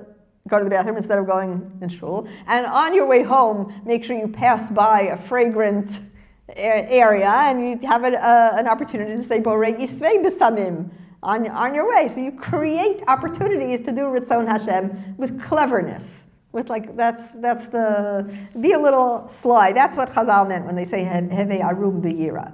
go to the bathroom instead of going in shul. And on your way home, make sure you pass by a fragrant area and you have an opportunity to say Borei Yisvei B'samim on your way. So you create opportunities to do Ritzon Hashem with cleverness. With like, that's be a little sly. That's what Chazal meant when they say Hevei Arum B'yira.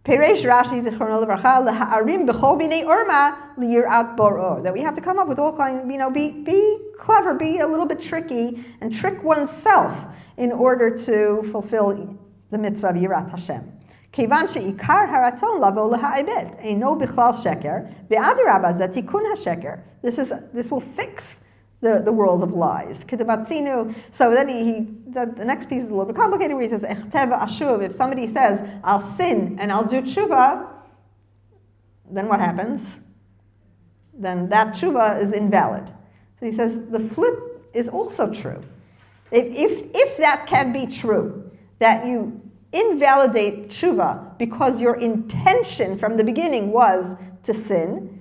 Peresh Rashi Zichrono Levarcha Leha'arim B'chol B'nei Orma Liyirat Bor'or. That we have to come up with all kinds, be clever, be a little bit tricky, and trick oneself in order to fulfill the mitzvah of Yirat Hashem. Kevan she'ikar haratzon lavo leha'ebet eino bichlal sheker ve'adarabba zatikun hasheker. This will fix the world of lies. Kitabatzinu. So then the next piece is a little bit complicated where he says, Echtev ashuv. If somebody says, I'll sin and I'll do tshuva, then what happens? Then that tshuva is invalid. So he says, the flip is also true. If that can be true, that you invalidate tshuva because your intention from the beginning was to sin,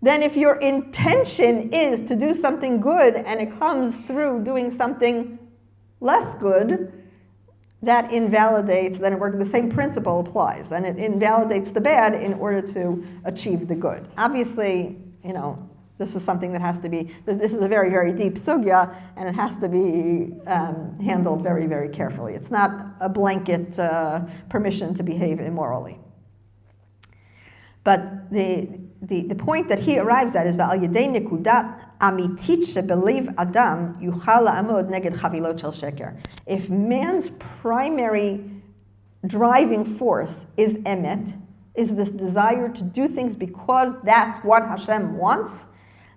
then if your intention is to do something good and it comes through doing something less good, that invalidates, then the same principle applies, and it invalidates the bad in order to achieve the good. Obviously, this is something that has to be, this is a very, very deep sugya, and it has to be handled very, very carefully. It's not a blanket permission to behave immorally. But the point that he arrives at is V'al yedei nekudat amitit shebelev adam yuchal la'amod neged chavilot shel sheker. If man's primary driving force is emet, is this desire to do things because that's what Hashem wants,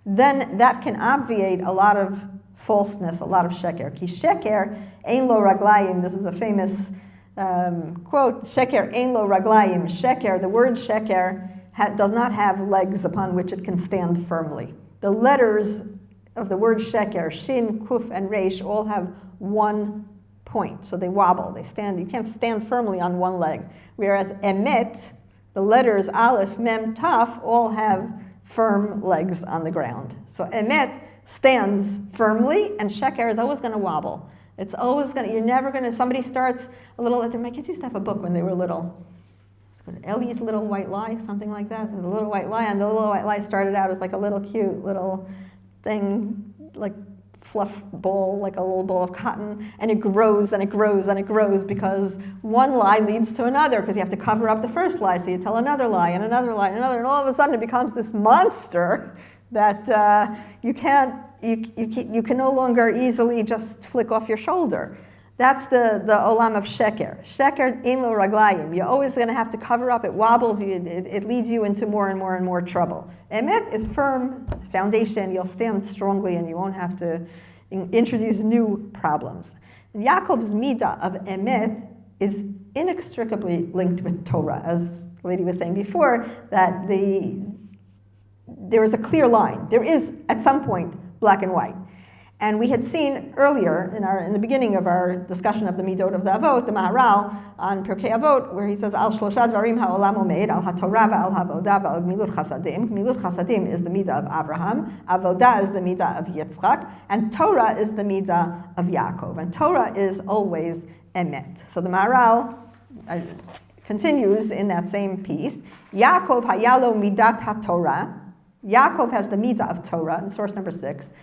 then that can obviate a lot of falseness, a lot of sheker. Ki sheker ein lo raglayim. This is a famous quote. Sheker ein lo raglayim. Sheker, the word sheker, does not have legs upon which it can stand firmly. The letters of the word sheker, shin, kuf, and resh, all have one point, so they wobble, they stand. You can't stand firmly on one leg. Whereas emet, the letters aleph, mem, taf, all have firm legs on the ground. So emet stands firmly, and sheker is always going to wobble. It's always going to, you're never going to, somebody starts a little, my kids used to have a book when they were little. Ellie's Little White Lie, something like that. The Little White Lie, and the Little White Lie started out as like a little cute little thing, like fluff ball, like a little ball of cotton, and it grows and it grows and it grows because one lie leads to another, because you have to cover up the first lie, so you tell another lie and another lie and another, and all of a sudden it becomes this monster that you can no longer easily just flick off your shoulder. That's the olam of sheker. Sheker ein lo raglayim. You're always going to have to cover up. It wobbles you. It leads you into more and more and more trouble. Emet is firm foundation. You'll stand strongly and you won't have to introduce new problems. And Yaakov's midah of emet is inextricably linked with Torah. As the lady was saying before, that there is a clear line. There is, at some point, black and white. And we had seen earlier in the beginning of our discussion of the Middot of the Avot, the Maharal on Pirkei Avot, where he says, Al shlosha dvarim ha'olam omed, al haTorah v'al ha'avodah v'al gmilut chasadim. Gmilut chasadim is the midah of Abraham, avodah is the midah of Yitzchak, and Torah is the midah of Yaakov. And Torah is always emet. So the Maharal continues in that same piece. Yaakov hayalo midat haTorah. Yaakov has the midah of Torah in source number 6.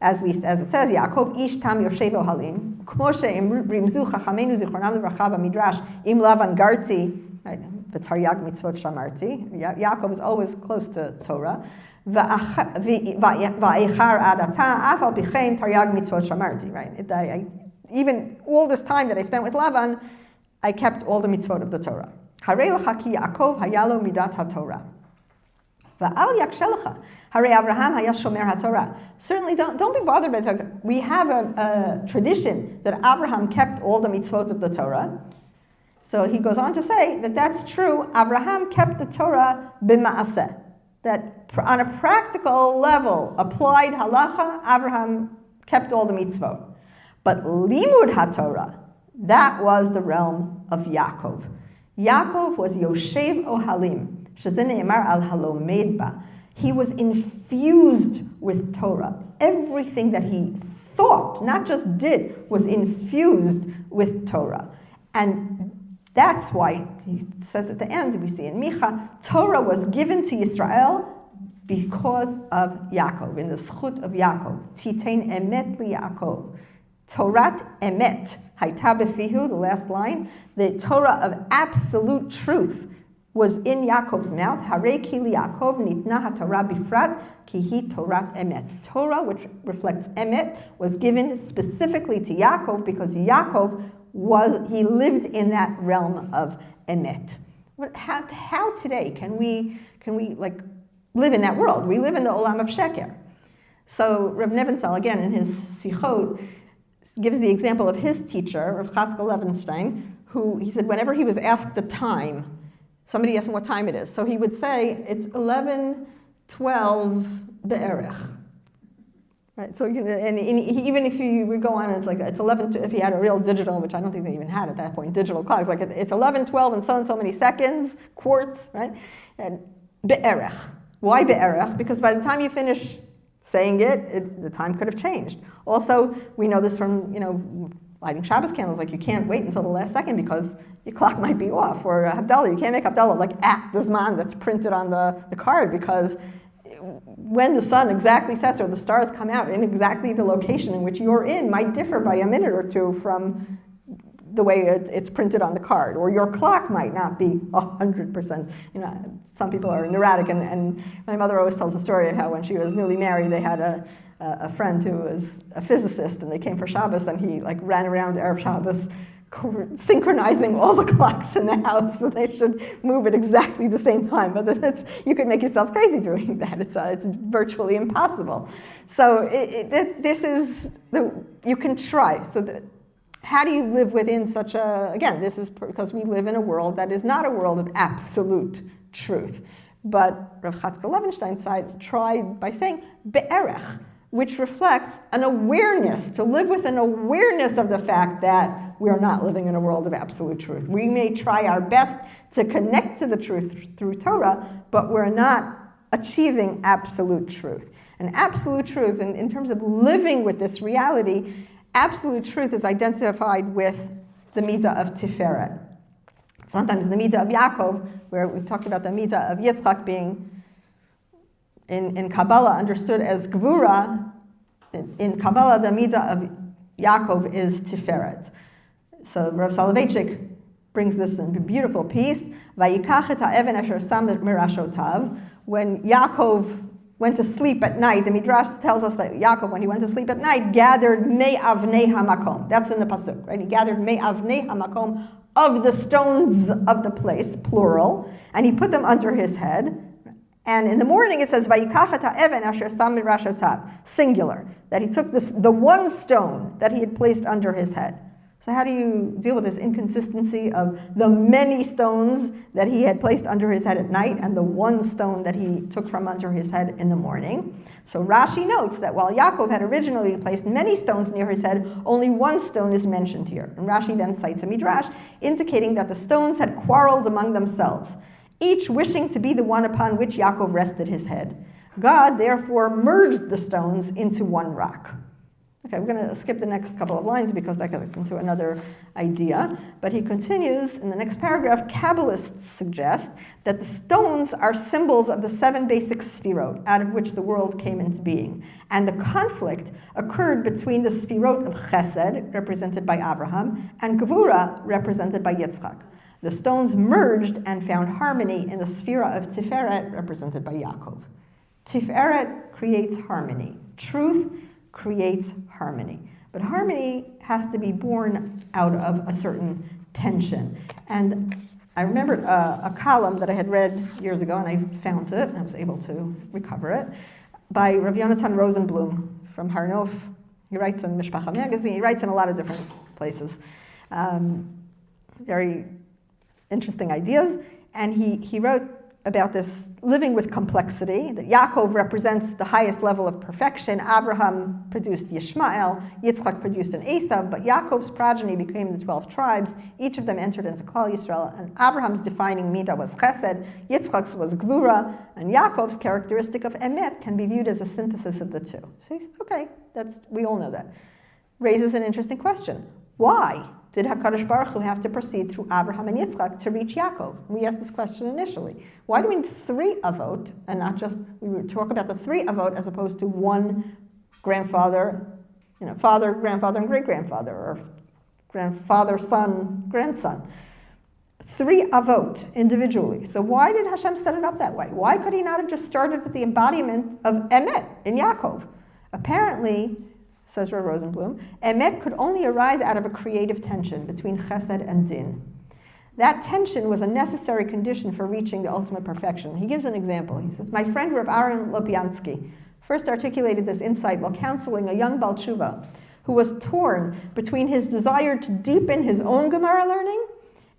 As it says, Yaakov ish tam yoshev ohalim, kmo she'rimzu chachamenu zichronam livracha b'midrash im lavan garti, v'taryag mitzvot shamarti. Yaakov is always close to Torah. Va'echar adata, af al pichein taryag mitzvot shamarti. Right? Even all this time that I spent with Lavan, I kept all the mitzvot of the Torah. Harei lecha ki Yaakov hayalo midat haTorah. Va'al yakshelecha. Harei Abraham haya shomer haTorah. Certainly don't be bothered by that. We have a tradition that Abraham kept all the mitzvot of the Torah. So he goes on to say that that's true. Abraham kept the Torah b'ma'aseh. That on a practical level, applied halacha, Abraham kept all the mitzvot. But limud haTorah, that was the realm of Yaakov. Yaakov was yoshev ohalim, shezeh ne'emar al halomed ba. He was infused with Torah. Everything that he thought, not just did, was infused with Torah. And that's why he says at the end, we see in Micha, Torah was given to Israel because of Yaakov, in the schut of Yaakov. Titein emet li Yaakov. Torat emet, hayta befihu, the last line, the Torah of absolute truth was in Yaakov's mouth. Harei ki li Yaakov nitna haTorah bifrat ki hi Torat emet. Torah, which reflects emet, was given specifically to Yaakov because Yaakov he lived in that realm of emet. How today can we like live in that world? We live in the olam of sheker. So Reb Nebenzahl, again in his sichot, gives the example of his teacher, Rav Chaskel Levenstein, who he said whenever he was asked the time, somebody asked him what time it is. So he would say, it's 11:12 be'erech. Right, so and even if you would go on, it's like it's 11. If he had a real digital, which I don't think they even had at that point, digital clocks, like it's 11:12 and so many seconds, quarts, right? And be'erech. Why be'erech? Because by the time you finish saying it, the time could have changed. Also, we know this from lighting Shabbos candles. Like you can't wait until the last second because your clock might be off. Or Havdalah, you can't make Havdalah like at the Zman that's printed on the card, because when the sun exactly sets or the stars come out in exactly the location in which you're in might differ by a minute or two from the way it's printed on the card. Or your clock might not be 100%. Some people are neurotic, and my mother always tells the story of how when she was newly married, they had a friend who was a physicist, and they came for Shabbos, and he ran around Erev Shabbos synchronizing all the clocks in the house so they should move at exactly the same time. But you could make yourself crazy doing that. It's virtually impossible. So you can try. So how do you live within such again, this is because we live in a world that is not a world of absolute truth. But Rav Chatzkel Levenstein tried by saying be'erech, which reflects an awareness, to live with an awareness of the fact that we're not living in a world of absolute truth. We may try our best to connect to the truth through Torah, but we're not achieving absolute truth. And absolute truth, in terms of living with this reality, absolute truth is identified with the Midah of Tiferet. Sometimes the Midah of Yaakov, where we talked about the Midah of Yitzchak being in Kabbalah understood as Gvura. In Kabbalah, the Midah of Yaakov is Tiferet. So Rav Soloveitchik brings this in a beautiful piece. Vayikach et ha'even asher sam mirashotav. When Yaakov went to sleep at night, the Midrash tells us that Yaakov, when he went to sleep at night, gathered me'avnei hamakom. That's in the pasuk, right? He gathered me'avnei hamakom, of the stones of the place, plural, and he put them under his head. And in the morning it says, Vayikach et ha'even asher sam mirashotav, singular, that he took the one stone that he had placed under his head. So how do you deal with this inconsistency of the many stones that he had placed under his head at night and the one stone that he took from under his head in the morning? So Rashi notes that while Yaakov had originally placed many stones near his head, only one stone is mentioned here. And Rashi then cites a midrash indicating that the stones had quarreled among themselves, each wishing to be the one upon which Yaakov rested his head. God therefore merged the stones into one rock. Okay, we're going to skip the next couple of lines because that gets into another idea. But he continues in the next paragraph. Kabbalists suggest that the stones are symbols of the 7 basic sfirot out of which the world came into being. And the conflict occurred between the sfirot of Chesed, represented by Abraham, and Gevura, represented by Yitzchak. The stones merged and found harmony in the sphera of Tiferet, represented by Yaakov. Tiferet creates harmony. Truth creates harmony. But harmony has to be born out of a certain tension. And I remembered a column that I had read years ago, and I found it, and I was able to recover it, by Rav Yonatan Rosenblum from Har Nof. He writes in Mishpacha magazine, he writes in a lot of different places. Very interesting ideas. And he wrote about this living with complexity, that Yaakov represents the highest level of perfection. Abraham produced Yishmael, Yitzchak produced an Esav, but Yaakov's progeny became the 12 tribes. Each of them entered into Klal Yisrael, and Abraham's defining midah was chesed, Yitzchak's was gvura, and Yaakov's characteristic of emet can be viewed as a synthesis of the two. So okay, we all know that. Raises an interesting question. Why did HaKadosh Baruch Hu have to proceed through Abraham and Yitzchak to reach Yaakov? We asked this question initially. Why do we need 3 Avot, and not just, we would talk about the 3 Avot as opposed to one grandfather, father, grandfather, and great-grandfather, or grandfather, son, grandson. 3 Avot individually. So why did Hashem set it up that way? Why could he not have just started with the embodiment of Emet in Yaakov? Apparently, says Rav Rosenblum, Emet could only arise out of a creative tension between Chesed and Din. That tension was a necessary condition for reaching the ultimate perfection. He gives an example. He says, my friend Rav Aaron Lopiansky first articulated this insight while counseling a young Baal Tshuva who was torn between his desire to deepen his own Gemara learning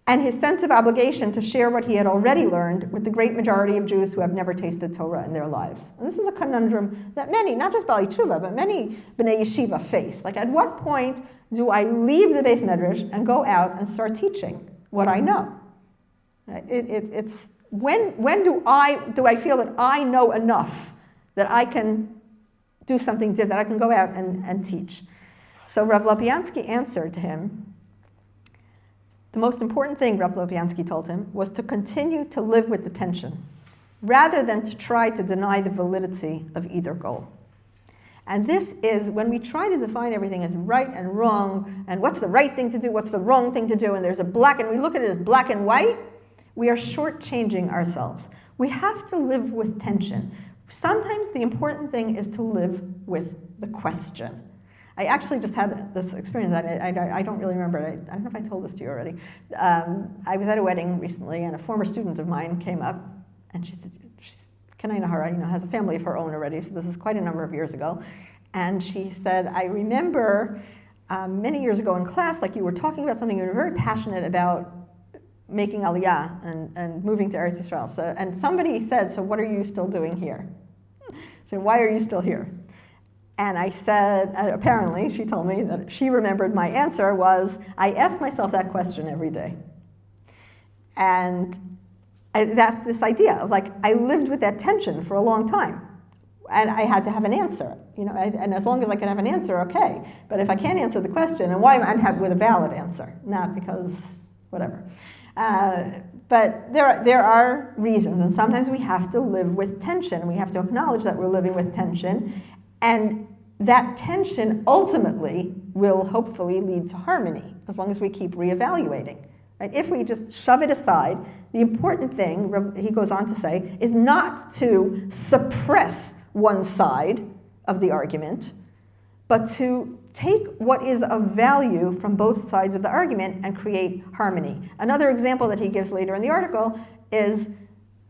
and his sense of obligation to share what he had already learned with the great majority of Jews who have never tasted Torah in their lives. And this is a conundrum that many, not just Bali Tshuva, but many B'nai Yeshiva face. Like, at what point do I leave the Beis Medrash and go out and start teaching what I know? It's when do I feel that I know enough that I can do something different, that I can go out and teach? So Rav Lopiansky answered to him, the most important thing, Rav Lopiansky told him, was to continue to live with the tension, rather than to try to deny the validity of either goal. And this is when we try to define everything as right and wrong, and what's the right thing to do, what's the wrong thing to do, and there's a black, and we look at it as black and white, we are shortchanging ourselves. We have to live with tension. Sometimes the important thing is to live with the question. I actually just had this experience. I don't really remember. I don't know if I told this to you already. I was at a wedding recently, and a former student of mine came up, and she said, she's Kanai Nahara, has a family of her own already, so this is quite a number of years ago. And she said, I remember many years ago in class, like you were talking about something, you were very passionate about making Aliyah and moving to Eretz Yisrael. So, and somebody said, so what are you still doing here? So why are you still here? And I said, apparently, she told me that she remembered my answer was, I ask myself that question every day. And that's this idea of like, I lived with that tension for a long time. And I had to have an answer, and as long as I can have an answer, okay. But if I can't answer the question, and why am I with a valid answer, not because whatever. But there are reasons, and sometimes we have to live with tension. We have to acknowledge that we're living with tension, and that tension ultimately will hopefully lead to harmony, as long as we keep reevaluating. Right? If we just shove it aside, the important thing, he goes on to say, is not to suppress one side of the argument, but to take what is of value from both sides of the argument and create harmony. Another example that he gives later in the article is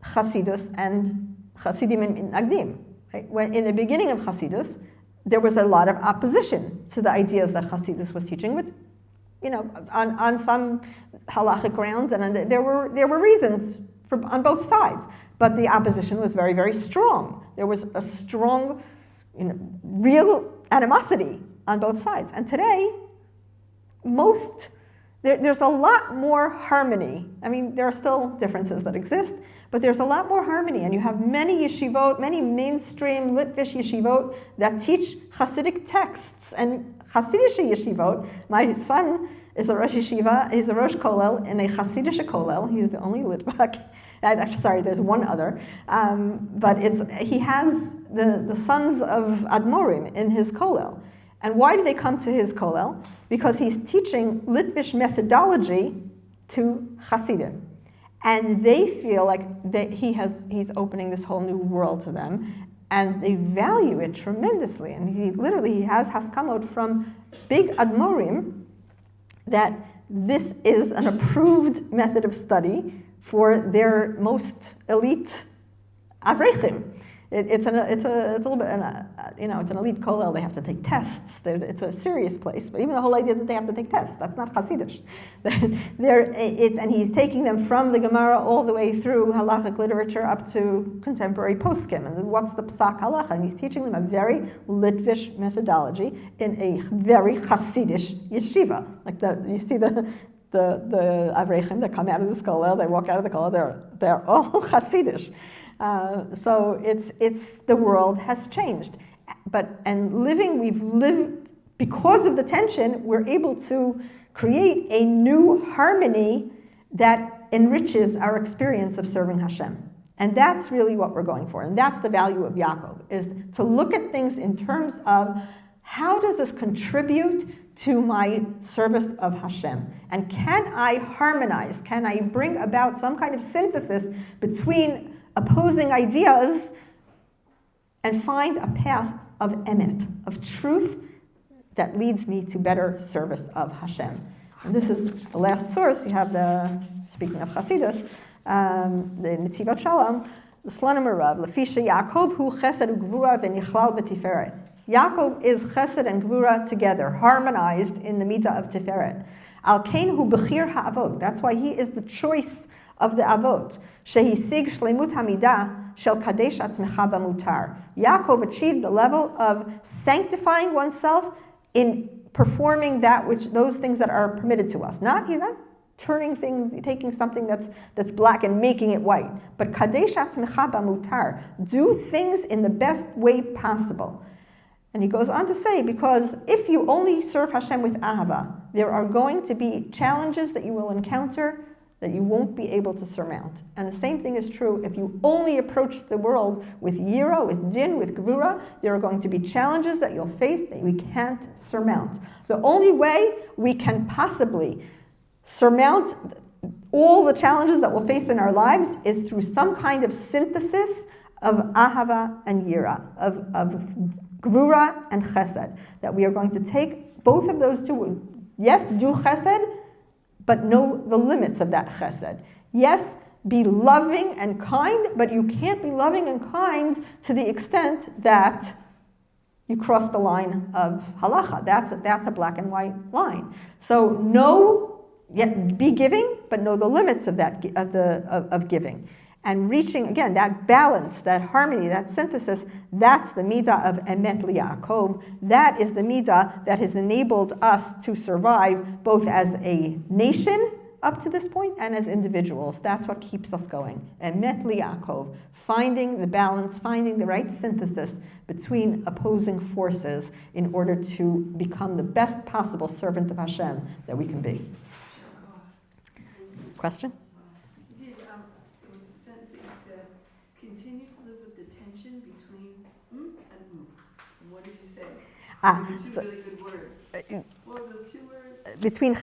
Chasidus and Chasidim and Nagdim. Right? When in the beginning of Chasidus, there was a lot of opposition to the ideas that Chasidus was teaching, with, on some halachic grounds, and there were reasons on both sides. But the opposition was very, very strong. There was a strong, real animosity on both sides. And today, there's a lot more harmony. I mean, there are still differences that exist, but there's a lot more harmony. And you have many yeshivot, many mainstream Litvish yeshivot that teach Hasidic texts. And Hasidic yeshivot, my son is a Rosh Yeshiva, he's a Rosh Kollel in a Hasidic Kollel. He's the only Litvak. Actually, sorry, there's one other. But he has the sons of Admorim in his Kollel. And why do they come to his Kollel? Because he's teaching Litvish methodology to Hasidim. And they feel like he's opening this whole new world to them. And they value it tremendously. And he has haskamot from big Admorim that this is an approved method of study for their most elite avrechim. It's a little bit, it's an elite kollel. They have to take tests. It's a serious place. But even the whole idea that they have to take tests, that's not Hasidish. And he's taking them from the Gemara all the way through halachic literature up to contemporary poskim. And what's the psak halacha? And he's teaching them a very Litvish methodology in a very Hasidish yeshiva. Like you see the Avrechim that come out of the kollel, they walk out of the kollel, they're all Hasidish. So it's the world has changed, we've lived because of the tension. We're able to create a new harmony that enriches our experience of serving Hashem, and that's really what we're going for. And that's the value of Yaakov, is to look at things in terms of how does this contribute to my service of Hashem, and can I harmonize? Can I bring about some kind of synthesis between opposing ideas and find a path of emet, of truth, that leads me to better service of Hashem. And this is the last source. You have speaking of Chasidus, the Netivot Shalom, the Slonim Rav, Lefisha Yaakov hu chesed ugvura v'nichlal b'tiferet. Yaakov is chesed and gvura together, harmonized in the midah of tiferet. Al kein hu bechir ha'avot. That's why he is the choice of the Avot. Shehisig shleimut hamidah shel kadesh atzmecha b'mutar. Yaakov achieved the level of sanctifying oneself in performing those things that are permitted to us. He's not taking something that's black and making it white. But kadesh atzmecha b'mutar. Do things in the best way possible. And he goes on to say, because if you only serve Hashem with ahava, there are going to be challenges that you will encounter that you won't be able to surmount. And the same thing is true if you only approach the world with yira, with din, with gvura. There are going to be challenges that you'll face that we can't surmount. The only way we can possibly surmount all the challenges that we'll face in our lives is through some kind of synthesis of ahava and yira, of gvura and chesed, that we are going to take both of those two. Yes, do chesed, but know the limits of that chesed. Yes, be loving and kind, but you can't be loving and kind to the extent that you cross the line of halacha. That's a black and white line. So be giving, but know the limits of that of giving. And reaching, again, that balance, that harmony, that synthesis, that's the midah of Emet Liyaakov. That is the midah that has enabled us to survive both as a nation up to this point and as individuals. That's what keeps us going. Emet Liyaakov, finding the balance, finding the right synthesis between opposing forces in order to become the best possible servant of Hashem that we can be. Question? It was a sentence that you said, continue to live with the tension between and. What did you say? Two really good words. What were those two words? Between